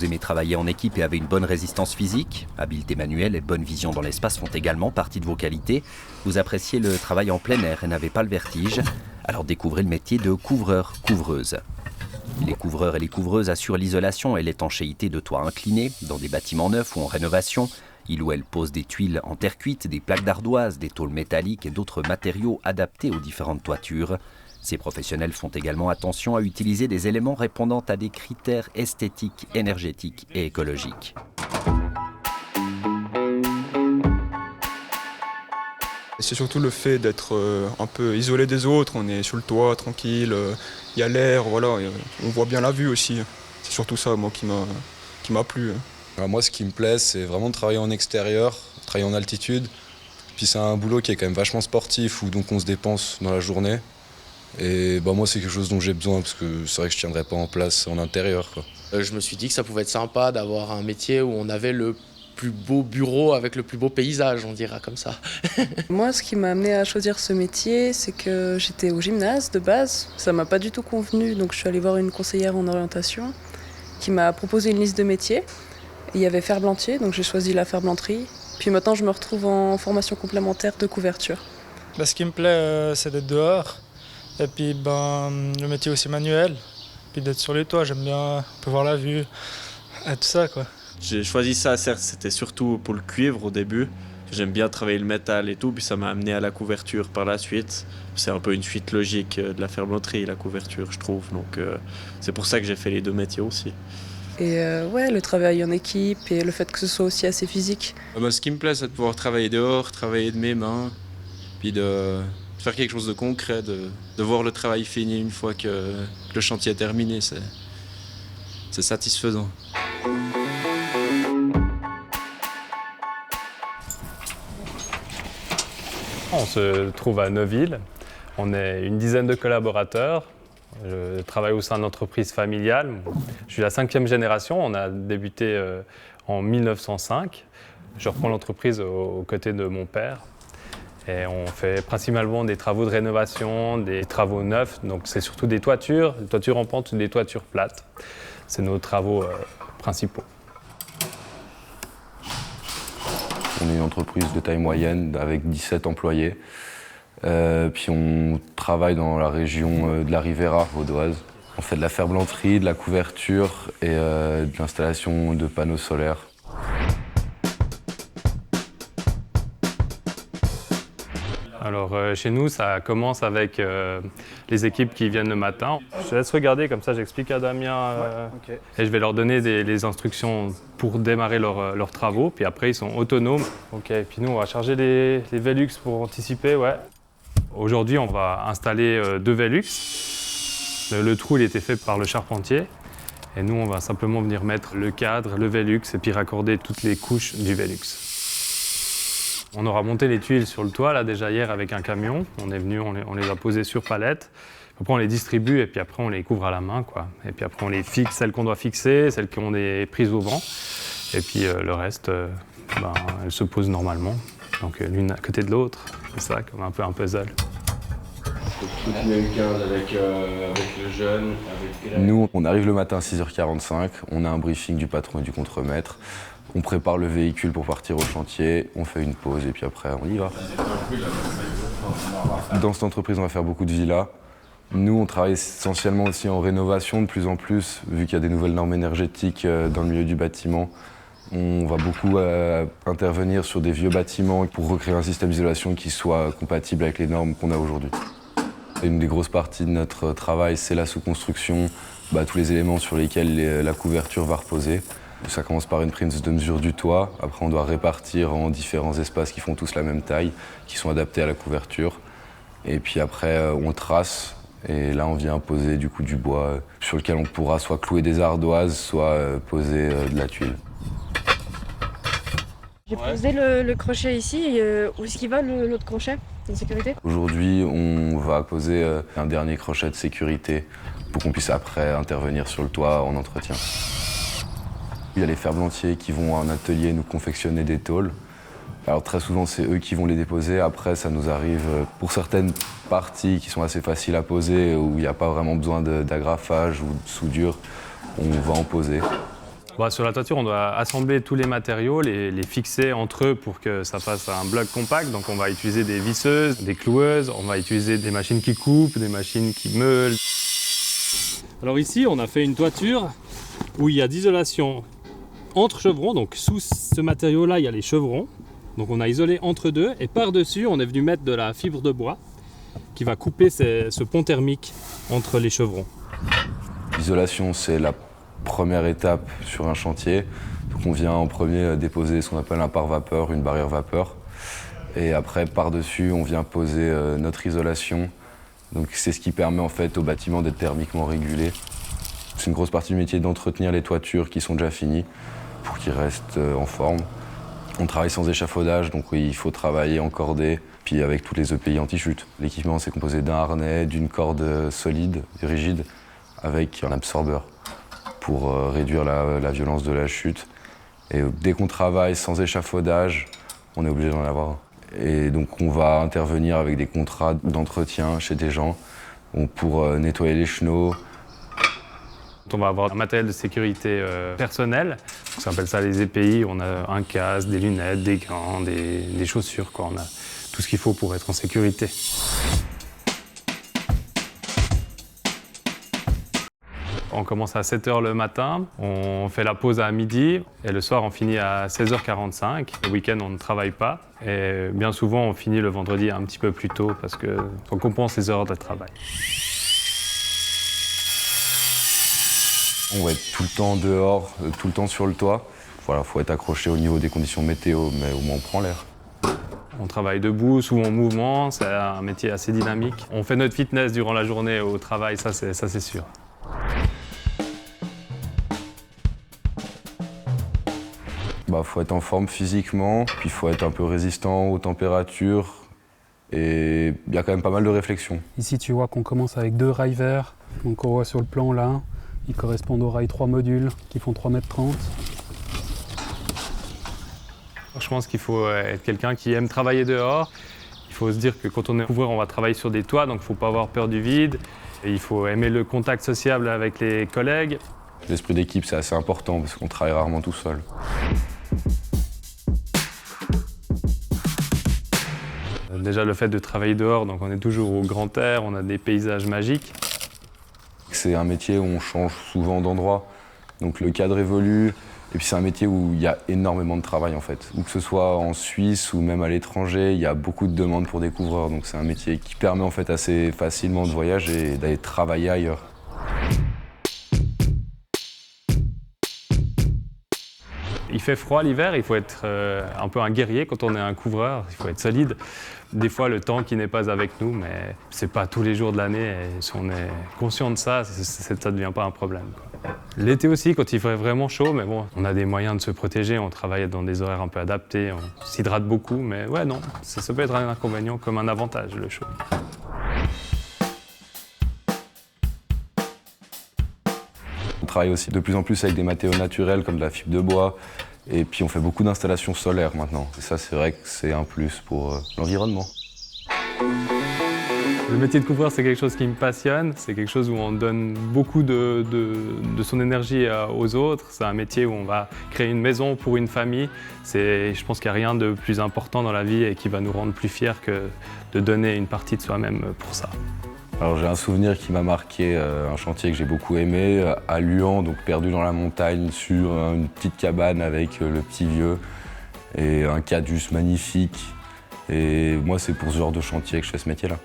Vous aimez travailler en équipe et avez une bonne résistance physique. Habileté manuelle et bonne vision dans l'espace font également partie de vos qualités. Vous appréciez le travail en plein air et n'avez pas le vertige. Alors découvrez le métier de couvreur-couvreuse. Les couvreurs et les couvreuses assurent l'isolation et l'étanchéité de toits inclinés dans des bâtiments neufs ou en rénovation. Ils ou elles posent des tuiles en terre cuite, des plaques d'ardoise, des tôles métalliques et d'autres matériaux adaptés aux différentes toitures. Ces professionnels font également attention à utiliser des éléments répondant à des critères esthétiques, énergétiques et écologiques. C'est surtout le fait d'être un peu isolé des autres, on est sur le toit, tranquille, il y a l'air, voilà, on voit bien la vue aussi. C'est surtout ça, moi, qui m'a plu. Alors moi, ce qui me plaît, c'est vraiment de travailler en extérieur, travailler en altitude. Puis c'est un boulot qui est quand même vachement sportif, où donc on se dépense dans la journée. Et moi, c'est quelque chose dont j'ai besoin, parce que c'est vrai que je ne tiendrais pas en place en intérieur, quoi. Je me suis dit que ça pouvait être sympa d'avoir un métier où on avait le plus beau bureau avec le plus beau paysage, on dira comme ça. Moi, ce qui m'a amené à choisir ce métier, c'est que j'étais au gymnase de base. Ça m'a pas du tout convenu, donc je suis allée voir une conseillère en orientation qui m'a proposé une liste de métiers. Il y avait ferblantier, donc j'ai choisi la ferblanterie. Puis maintenant, je me retrouve en formation complémentaire de couverture. Ce qui me plaît, c'est d'être dehors. Et puis le métier aussi manuel. Puis d'être sur les toits, j'aime bien un peu voir la vue et tout ça, quoi. J'ai choisi ça, certes, c'était surtout pour le cuivre au début. J'aime bien travailler le métal et tout, puis ça m'a amené à la couverture par la suite. C'est un peu une suite logique de la ferblanterie, la couverture, je trouve. Donc c'est pour ça que j'ai fait les deux métiers aussi. Et le travail en équipe et le fait que ce soit aussi assez physique. Ce qui me plaît, c'est de pouvoir travailler dehors, travailler de mes mains, puis de faire quelque chose de concret, de voir le travail fini une fois que le chantier est terminé. C'est satisfaisant. On se trouve à Neuville. On est une dizaine de collaborateurs. Je travaille au sein d'une entreprise familiale. Je suis la 5e génération. On a débuté en 1905. Je reprends l'entreprise aux côtés de mon père. Et on fait principalement des travaux de rénovation, des travaux neufs. Donc c'est surtout des toitures en pente ou des toitures plates. C'est nos travaux principaux. On est une entreprise de taille moyenne avec 17 employés. Puis on travaille dans la région de la Rivera vaudoise. On fait de la ferblanterie, de la couverture et de l'installation de panneaux solaires. Alors chez nous, ça commence avec les équipes qui viennent le matin. Je te laisse regarder, comme ça j'explique à Damien okay. Et je vais leur donner les instructions pour démarrer leurs travaux. Puis après, ils sont autonomes. Ok, puis nous, on va charger les Velux pour anticiper. Ouais. Aujourd'hui, on va installer 2 Velux. Le trou, il était fait par le charpentier. Et nous, on va simplement venir mettre le cadre, le Velux et puis raccorder toutes les couches du Velux. On aura monté les tuiles sur le toit, là, déjà hier avec un camion. On est venu, on les a posées sur palette. Après, on les distribue et puis après, on les couvre à la main, quoi. Et puis après, on les fixe, celles qu'on doit fixer, celles qui ont des prises au vent. Et puis le reste, elles se posent normalement. Donc l'une à côté de l'autre, c'est ça, comme un peu un puzzle. Avec le jeune. Nous, on arrive le matin à 6h45, on a un briefing du patron et du contremaître. On prépare le véhicule pour partir au chantier, on fait une pause et puis après on y va. Dans cette entreprise, on va faire beaucoup de villas. Nous, on travaille essentiellement aussi en rénovation de plus en plus, vu qu'il y a des nouvelles normes énergétiques dans le milieu du bâtiment. On va beaucoup intervenir sur des vieux bâtiments pour recréer un système d'isolation qui soit compatible avec les normes qu'on a aujourd'hui. Une des grosses parties de notre travail, c'est la sous-construction, tous les éléments sur lesquels la couverture va reposer. Ça commence par une prise de mesure du toit. Après, on doit répartir en différents espaces qui font tous la même taille, qui sont adaptés à la couverture. Et puis après, on trace. Et là, on vient poser du coup du bois sur lequel on pourra soit clouer des ardoises, soit poser de la tuile. J'ai posé le crochet ici. Où est-ce qu'il va l'autre crochet de sécurité? Aujourd'hui, on va poser un dernier crochet de sécurité pour qu'on puisse après intervenir sur le toit en entretien. Il y a les ferblantiers qui vont à un atelier nous confectionner des tôles. Alors très souvent, c'est eux qui vont les déposer. Après, ça nous arrive pour certaines parties qui sont assez faciles à poser, où il n'y a pas vraiment besoin d'agrafage ou de soudure, on va en poser. Sur la toiture, on doit assembler tous les matériaux, les fixer entre eux pour que ça fasse un bloc compact. Donc on va utiliser des visseuses, des cloueuses, on va utiliser des machines qui coupent, des machines qui meulent. Alors ici, on a fait une toiture où il y a d'isolation entre chevrons. Donc sous ce matériau-là, il y a les chevrons. Donc on a isolé entre deux et par-dessus, on est venu mettre de la fibre de bois qui va couper ce pont thermique entre les chevrons. L'isolation, c'est la première étape sur un chantier. Donc on vient en premier déposer ce qu'on appelle un pare-vapeur, une barrière vapeur. Et après, par-dessus, on vient poser notre isolation. Donc c'est ce qui permet en fait au bâtiment d'être thermiquement régulé. C'est une grosse partie du métier d'entretenir les toitures qui sont déjà finies pour qu'ils restent en forme. On travaille sans échafaudage, donc oui, il faut travailler en cordée, puis avec tous les EPI anti-chute. L'équipement, c'est composé d'un harnais, d'une corde solide, rigide, avec un absorbeur pour réduire la violence de la chute. Et dès qu'on travaille sans échafaudage, on est obligé d'en avoir. Et donc on va intervenir avec des contrats d'entretien chez des gens pour nettoyer les chenaux. On va avoir un matériel de sécurité personnel, on s'appelle ça les EPI. On a un casque, des lunettes, des gants, des chaussures, quoi. On a tout ce qu'il faut pour être en sécurité. On commence à 7h le matin, on fait la pause à midi et le soir on finit à 16h45. Le week-end on ne travaille pas et bien souvent on finit le vendredi un petit peu plus tôt parce qu'on compense les heures de travail. On va être tout le temps dehors, tout le temps sur le toit. Voilà, faut être accroché au niveau des conditions météo, mais au moins on prend l'air. On travaille debout, souvent en mouvement, c'est un métier assez dynamique. On fait notre fitness durant la journée au travail, ça c'est sûr. Faut être en forme physiquement, puis il faut être un peu résistant aux températures. Et il y a quand même pas mal de réflexion. Ici, tu vois qu'on commence avec 2 rails verts. Donc on voit sur le plan là, ils correspondent aux rails 3 modules qui font 3,30 m. Je pense qu'il faut être quelqu'un qui aime travailler dehors. Il faut se dire que quand on est couvreur, on va travailler sur des toits, donc il ne faut pas avoir peur du vide. Et il faut aimer le contact sociable avec les collègues. L'esprit d'équipe, c'est assez important parce qu'on travaille rarement tout seul. Déjà le fait de travailler dehors, donc on est toujours au grand air, on a des paysages magiques. C'est un métier où on change souvent d'endroit, donc le cadre évolue. Et puis c'est un métier où il y a énormément de travail en fait. Où que ce soit en Suisse ou même à l'étranger, il y a beaucoup de demandes pour des couvreurs. Donc c'est un métier qui permet en fait assez facilement de voyager et d'aller travailler ailleurs. Il fait froid l'hiver, il faut être un peu un guerrier quand on est un couvreur, il faut être solide. Des fois, le temps qui n'est pas avec nous, mais c'est pas tous les jours de l'année. Et si on est conscient de ça, ça ne devient pas un problème, quoi. L'été aussi, quand il fait vraiment chaud, mais bon, on a des moyens de se protéger, on travaille dans des horaires un peu adaptés, on s'hydrate beaucoup, mais ouais, non, ça peut être un inconvénient comme un avantage, le chaud. On travaille aussi de plus en plus avec des matériaux naturels comme de la fibre de bois. Et puis on fait beaucoup d'installations solaires maintenant. Et ça, c'est vrai que c'est un plus pour l'environnement. Le métier de couvreur, c'est quelque chose qui me passionne. C'est quelque chose où on donne beaucoup de son énergie aux autres. C'est un métier où on va créer une maison pour une famille. Je pense qu'il n'y a rien de plus important dans la vie et qui va nous rendre plus fiers que de donner une partie de soi-même pour ça. Alors j'ai un souvenir qui m'a marqué, un chantier que j'ai beaucoup aimé, à Luan, donc perdu dans la montagne, sur une petite cabane avec le petit vieux et un cadus magnifique. Et moi, c'est pour ce genre de chantier que je fais ce métier-là.